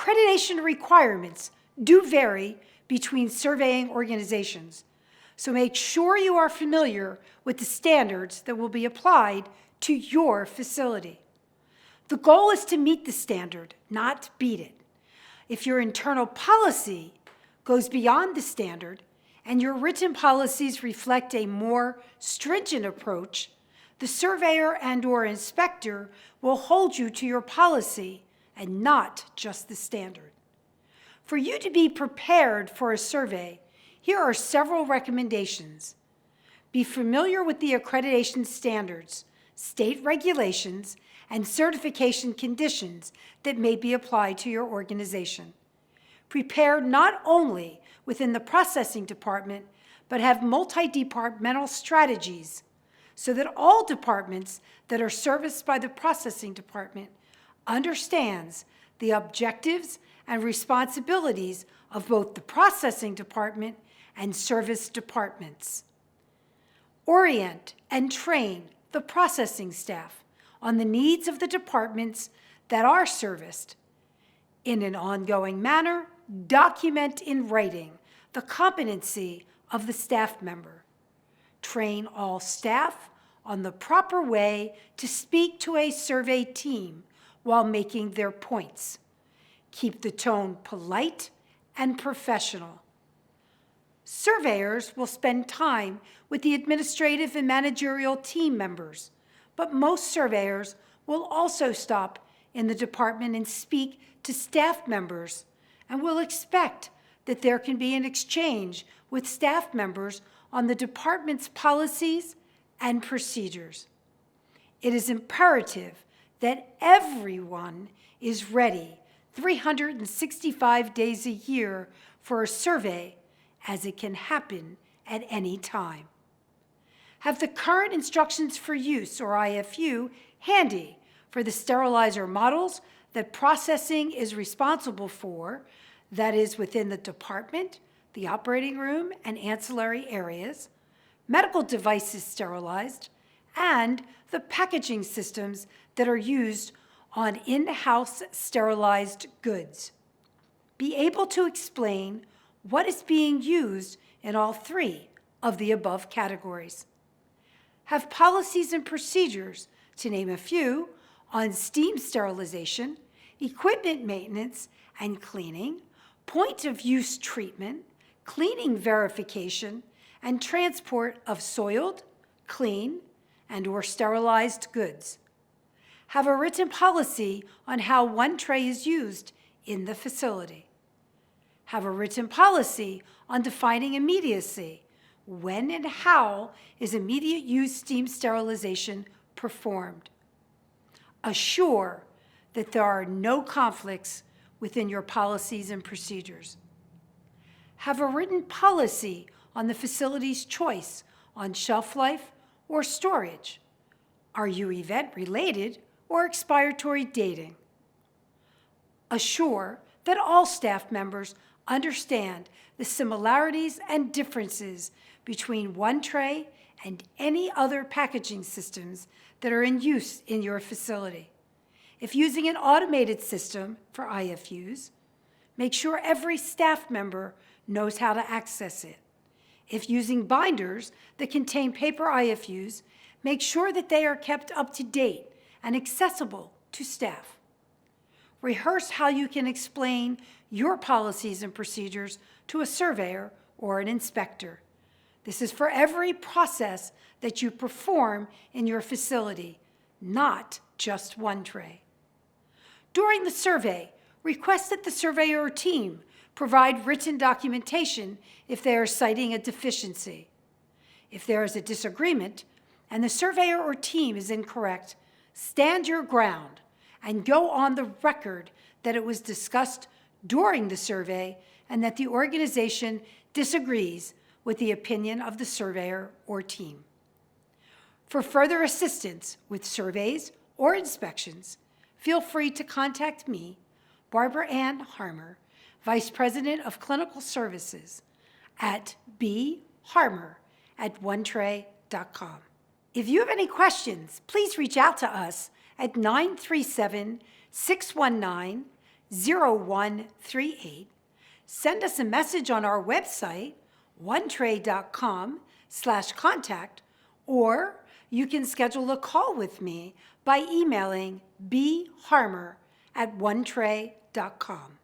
Accreditation requirements do vary between surveying organizations, so make sure you are familiar with the standards that will be applied to your facility. The goal is to meet the standard, not beat it. If your internal policy goes beyond the standard and your written policies reflect a more stringent approach, the surveyor and/or inspector will hold you to your policy and not just the standard. For you to be prepared for a survey, here are several recommendations. Be familiar with the accreditation standards, state regulations, and certification conditions that may be applied to your organization. Prepare not only within the processing department, but have multi-departmental strategies so that all departments that are serviced by the processing department understands the objectives and responsibilities of both the processing department and service departments. Orient and train the processing staff on the needs of the departments that are serviced. In an ongoing manner, document in writing the competency of the staff member. Train all staff on the proper way to speak to a survey team while making their points. Keep the tone polite and professional. Surveyors will spend time with the administrative and managerial team members, but most surveyors will also stop in the department and speak to staff members and will expect that there can be an exchange with staff members on the department's policies and procedures. It is imperative that everyone is ready 365 days a year for a survey, as it can happen at any time. Have the current instructions for use, or IFU, handy for the sterilizer models that processing is responsible for, that is within the department, the operating room, and ancillary areas, medical devices sterilized, and the packaging systems that are used on in-house sterilized goods. Be able to explain what is being used in all three of the above categories. Have policies and procedures, to name a few, on steam sterilization, equipment maintenance and cleaning, point-of-use treatment, cleaning verification, and transport of soiled, clean, and/or sterilized goods. Have a written policy on how one tray is used in the facility. Have a written policy on defining immediacy. When and how is immediate use steam sterilization performed? Assure that there are no conflicts within your policies and procedures. Have a written policy on the facility's choice on shelf life or storage. Are you event-related or expiratory dating? Assure that all staff members understand the similarities and differences between one tray and any other packaging systems that are in use in your facility. If using an automated system for IFUs, make sure every staff member knows how to access it. If using binders that contain paper IFUs, make sure that they are kept up to date and accessible to staff. Rehearse how you can explain your policies and procedures to a surveyor or an inspector. This is for every process that you perform in your facility, not just one tray. During the survey, request that the surveyor or team provide written documentation if they are citing a deficiency. If there is a disagreement and the surveyor or team is incorrect, stand your ground and go on the record that it was discussed during the survey and that the organization disagrees with the opinion of the surveyor or team. For further assistance with surveys or inspections, feel free to contact me, Barbara Ann Harmer, Vice President of Clinical Services, at bharmer@onetray.com. If you have any questions, please reach out to us at 937-619 0138. Send us a message on our website, onetray.com/contact, or you can schedule a call with me by emailing bharmer@onetray.com.